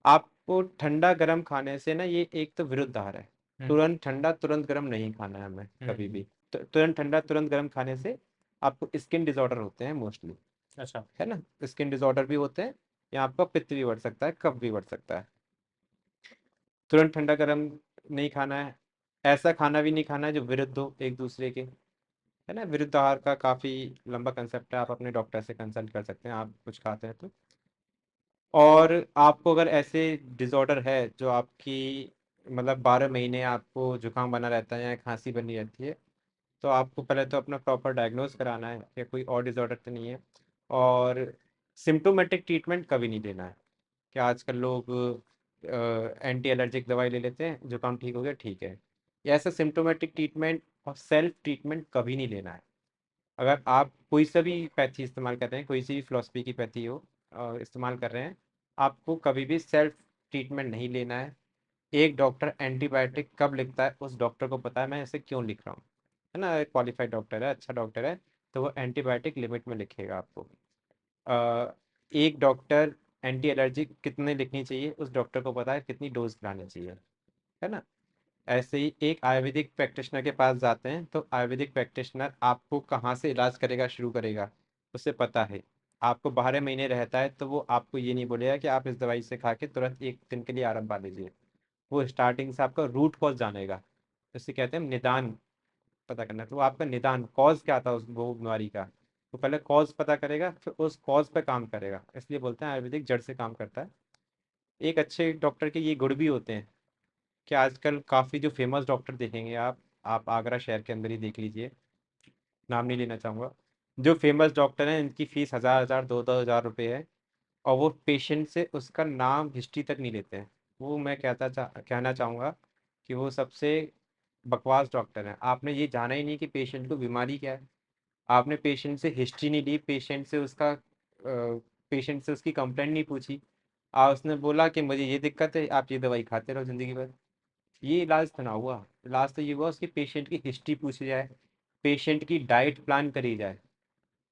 आपको ठंडा गर्म खाने से ना, ये एक तो विरुद्ध आहार है। तुरंत ठंडा तुरंत गर्म नहीं खाना है हमें कभी भी। तुरंत ठंडा तुरंत गर्म खाने से आपको स्किन डिसऑर्डर होते हैं मोस्टली, अच्छा। है ना। स्किन डिसऑर्डर भी होते हैं, या आपका पित्त भी बढ़ सकता है, कफ भी बढ़ सकता है। तुरंत ठंडा गर्म नहीं खाना है। ऐसा खाना भी नहीं खाना है जो विरुद्ध हो एक दूसरे के, है ना। विरुद्ध आहार का काफी लंबा कंसेप्ट है, आप अपने डॉक्टर से कंसल्ट कर सकते हैं, आप कुछ खाते हैं तो। और आपको अगर ऐसे डिसऑर्डर है जो आपकी मतलब 12 महीने आपको जुकाम बना रहता है या खांसी बनी रहती है, तो आपको पहले तो अपना प्रॉपर डायग्नोस कराना है कि कोई और डिसऑर्डर तो नहीं है। और सिम्टोमेटिक ट्रीटमेंट कभी नहीं लेना है। कि आजकल लोग एंटी एलर्जिक दवाई ले लेते हैं, जुकाम ठीक हो गया ठीक है। ये ऐसा सिम्टोमेटिक ट्रीटमेंट और सेल्फ ट्रीटमेंट कभी नहीं लेना है। अगर आप कोई सा भी पैथी इस्तेमाल कर रहे हैं, कोई सी भी फिलोसफी की पैथी हो इस्तेमाल कर रहे हैं, आपको कभी भी सेल्फ ट्रीटमेंट नहीं लेना है। एक डॉक्टर एंटीबायोटिक कब लिखता है उस डॉक्टर को पता है मैं इसे क्यों लिख रहा हूँ, है ना। क्वालिफाइड डॉक्टर है, अच्छा डॉक्टर है, तो वो एंटीबायोटिक लिमिट में लिखेगा आपको। एक डॉक्टर एंटी एलर्जी कितने लिखनी चाहिए उस डॉक्टर को पता है कितनी डोज पिलानी चाहिए, है ना। ऐसे ही एक आयुर्वेदिक प्रैक्टिशनर के पास जाते हैं तो आयुर्वेदिक प्रैक्टिशनर आपको कहाँ से इलाज करेगा शुरू करेगा उसे पता है। आपको 12 महीने रहता है तो वो आपको ये नहीं बोलेगा कि आप इस दवाई से खा के तुरंत एक दिन के लिए आराम पा लीजिए। वो स्टार्टिंग से आपका रूट कॉज जानेगा। इसे कहते हैं निदान पता करना। तो वो आपका निदान कॉज क्या था उस वो बीमारी का, तो पहले कॉज पता करेगा फिर उस कॉज पे काम करेगा। इसलिए बोलते हैं आयुर्वेदिक जड़ से काम करता है। एक अच्छे डॉक्टर के ये गुण भी होते हैं कि आजकल काफ़ी जो फेमस डॉक्टर देखेंगे आप आगरा शहर के अंदर ही देख लीजिए, नाम नहीं लेना चाहूँगा। जो फेमस डॉक्टर हैं इनकी फीस हज़ार हज़ार 2-2 हज़ार रुपये है, और वो पेशेंट से उसका नाम हिस्ट्री तक नहीं लेते हैं। वो मैं कहना चाहूँगा कि वो सबसे बकवास डॉक्टर हैं। आपने ये जाना ही नहीं कि पेशेंट को बीमारी क्या है। आपने पेशेंट से हिस्ट्री नहीं ली, पेशेंट से उसकी कंप्लेंट नहीं पूछी। उसने बोला कि मुझे ये दिक्कत है, आप ये दवाई खाते रहो ज़िंदगी भर। ये इलाज तो ना हुआ। इलाज तो ये हुआ उसकी पेशेंट की हिस्ट्री पूछी जाए, पेशेंट की डाइट प्लान करी जाए।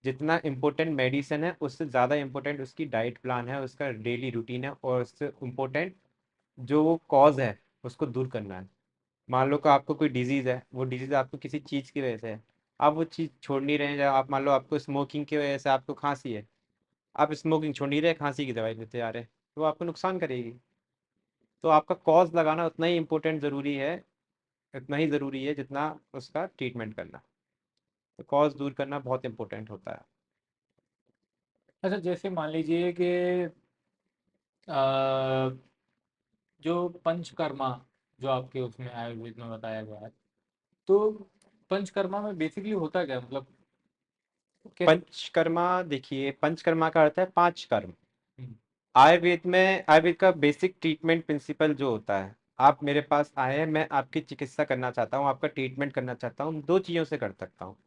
जितना इम्पोर्टेंट मेडिसिन है उससे ज़्यादा इम्पोर्टेंट उसकी डाइट प्लान है, उसका डेली रूटीन है, और उससे इम्पोर्टेंट जो वो कॉज है उसको दूर करना है। मान लो कि आपको कोई डिजीज़ है, वो डिजीज़ आपको किसी चीज़ की वजह से है, आप वो चीज़ छोड़ नहीं रहे हैं। जब आप मान लो आपको स्मोकिंग की वजह से आपको खांसी है, आप स्मोकिंग छोड़ नहीं रहे, खांसी की दवाई लेते आ रहे हैं, तो वो आपको नुकसान करेगी। तो आपका कॉज लगाना उतना ही इम्पोर्टेंट ज़रूरी है, इतना ही ज़रूरी है जितना उसका ट्रीटमेंट करना। तो कॉज दूर करना बहुत इंपॉर्टेंट होता है। अच्छा, जैसे मान लीजिए कि अ, जो पंचकर्मा जो आपके उसमें आयुर्वेद में बताया गया है, तो पंचकर्मा में बेसिकली होता क्या है? मतलब कैसे? पंचकर्मा, देखिए पंचकर्मा का अर्थ है 5 कर्म। हम्म, आयुर्वेद का बेसिक ट्रीटमेंट प्रिंसिपल जो होता है, आप मेरे पास आए हैं, मैं आपकी चिकित्सा करना चाहता हूँ, आपका ट्रीटमेंट करना चाहता हूँ, दो चीज़ों से कर सकता हूँ।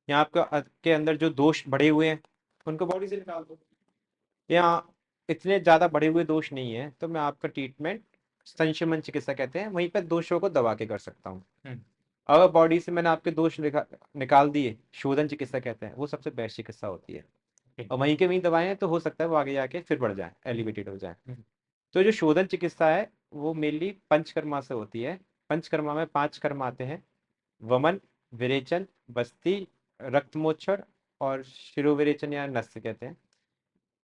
या आपका के अंदर जो दोष बढ़े हुए हैं उनको बॉडी से निकाल दो, या इतने ज़्यादा बढ़े हुए दोष नहीं है तो मैं आपका ट्रीटमेंट संशमन चिकित्सा कहते हैं, वहीं पर दोषों को दबा के कर सकता हूँ। हम्म, अगर बॉडी से मैंने आपके दोष निकाल दिए, शोधन चिकित्सा कहते हैं, वो सबसे बेस्ट चिकित्सा होती है। ओके, और वहीं के वहीं दवाएं तो हो सकता है वो आगे जाके फिर बढ़ जाए, हम्म, एलिवेटेड हो जाए। हम्म, तो जो शोधन चिकित्सा है वो मेनली पंचकर्मा से होती है। पंचकर्मा में 5 कर्म आते हैं: वमन, विरेचन, बस्ती, रक्तमोक्षण और शिरोविरेचन या नस्य कहते हैं।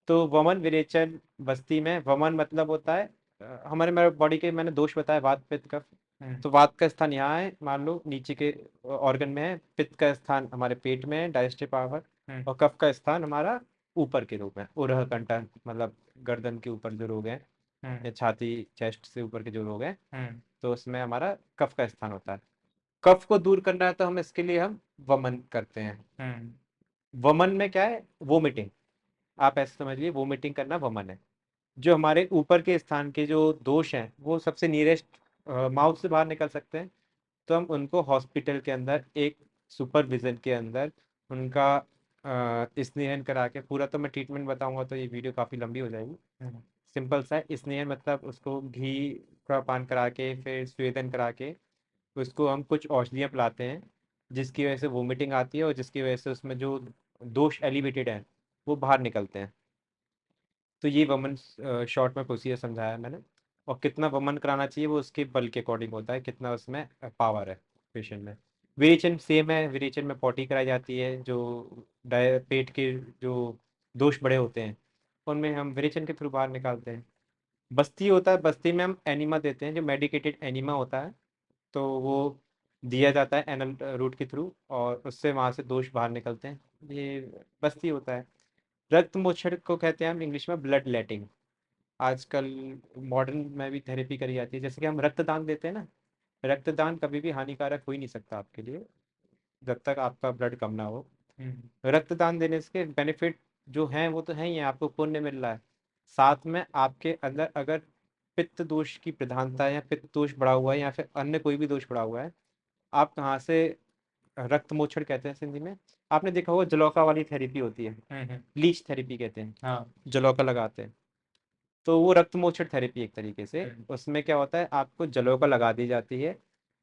तो वमन, विरेचन, बस्ती में वमन मतलब होता है हमारे मेरे बॉडी के मैंने दोष बताया, वात पित्त कफ। हम्म, तो वात का स्थान यहाँ है, मान लो नीचे के ऑर्गन में है। पित्त का स्थान हमारे पेट में है, डाइजेस्टिव पावर। हम्म, और कफ का स्थान हमारा ऊपर के रूप में, उरह कंठन मतलब गर्दन के ऊपर जो रोग हैं, हम्म, या छाती चेस्ट से ऊपर के जो रोग हैं, हम्म, तो उसमें हमारा कफ का स्थान होता है। कफ को दूर करना है तो हम इसके लिए हम वमन करते हैं। हम्म, वमन में क्या है, वोमिटिंग। आप ऐसे समझिए वोमिटिंग करना वमन है। जो हमारे ऊपर के स्थान के जो दोष हैं वो सबसे नियरेस्ट माउथ से बाहर निकल सकते हैं, तो हम उनको हॉस्पिटल के अंदर एक सुपरविजन के अंदर उनका स्नेहन करा के, पूरा तो मैं ट्रीटमेंट बताऊंगा तो ये वीडियो काफ़ी लंबी हो जाएगी। सिंपल सा है स्नेहन, मतलब उसको घी का पान करा के फिर स्वेदन करा के उसको हम कुछ औषधियाँ पिलाते हैं, जिसकी वजह से वोमिटिंग आती है और जिसकी वजह से उसमें जो दोष एलिवेटेड हैं वो बाहर निकलते हैं। तो ये वमन शॉर्ट में प्रोसीजर समझाया है मैंने। और कितना वमन कराना चाहिए वो उसके बल के अकॉर्डिंग होता है, कितना उसमें पावर है पेशेंट में। विरेचन सेम है, विरेचन में पॉटी कराई जाती है। जो पेट के जो दोष बड़े होते हैं उनमें हम विरेचन के थ्रू बाहर निकालते हैं। बस्ती होता है, बस्ती में हम एनिमा देते हैं, जो मेडिकेटेड एनिमा होता है, तो वो दिया जाता है एनल रूट के थ्रू और उससे वहाँ से दोष बाहर निकलते हैं। ये बस्ती होता है। रक्त मोक्षण को कहते हैं हम इंग्लिश में ब्लड लेटिंग। आजकल मॉडर्न में भी थेरेपी करी जाती है, जैसे कि हम रक्तदान देते हैं ना। रक्तदान कभी भी हानिकारक हो ही नहीं सकता आपके लिए जब तक आपका ब्लड कम ना हो। रक्तदान देने से बेनिफिट जो हैं वो तो हैं ही हैं, आपको पुण्य मिल रहा है। साथ में आपके अंदर अगर पित्त दोष की प्रधानता है या पित्त दोष बढ़ा हुआ है या फिर अन्य कोई भी दोष बढ़ा हुआ है, आप कहाँ से रक्त मोक्षण कहते हैं सिंधी में, आपने देखा होगा जलौका वाली थेरेपी होती है, लीच थेरेपी कहते हैं। हाँ। जलौका लगाते हैं, तो वो रक्त मोक्षण थेरेपी एक तरीके से। उसमें क्या होता है, आपको जलौका लगा दी जाती है।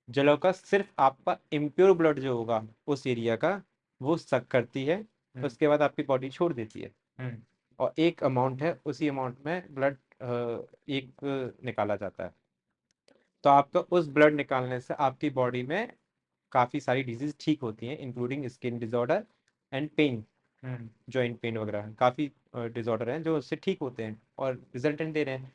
जलौका सिर्फ आपका इम्प्योर ब्लड जो होगा उस एरिया का वो सक करती है, उसके बाद आपकी बॉडी छोड़ देती है। और एक अमाउंट है, उसी अमाउंट में ब्लड एक निकाला जाता है। तो आपका उस ब्लड निकालने से आपकी बॉडी में काफ़ी सारी डिजीज ठीक होती हैं, including skin disorder and pain. Joint pain वगैरह काफ़ी डिसऑर्डर हैं जो उससे ठीक होते हैं और रिजल्टेंट दे रहे हैं।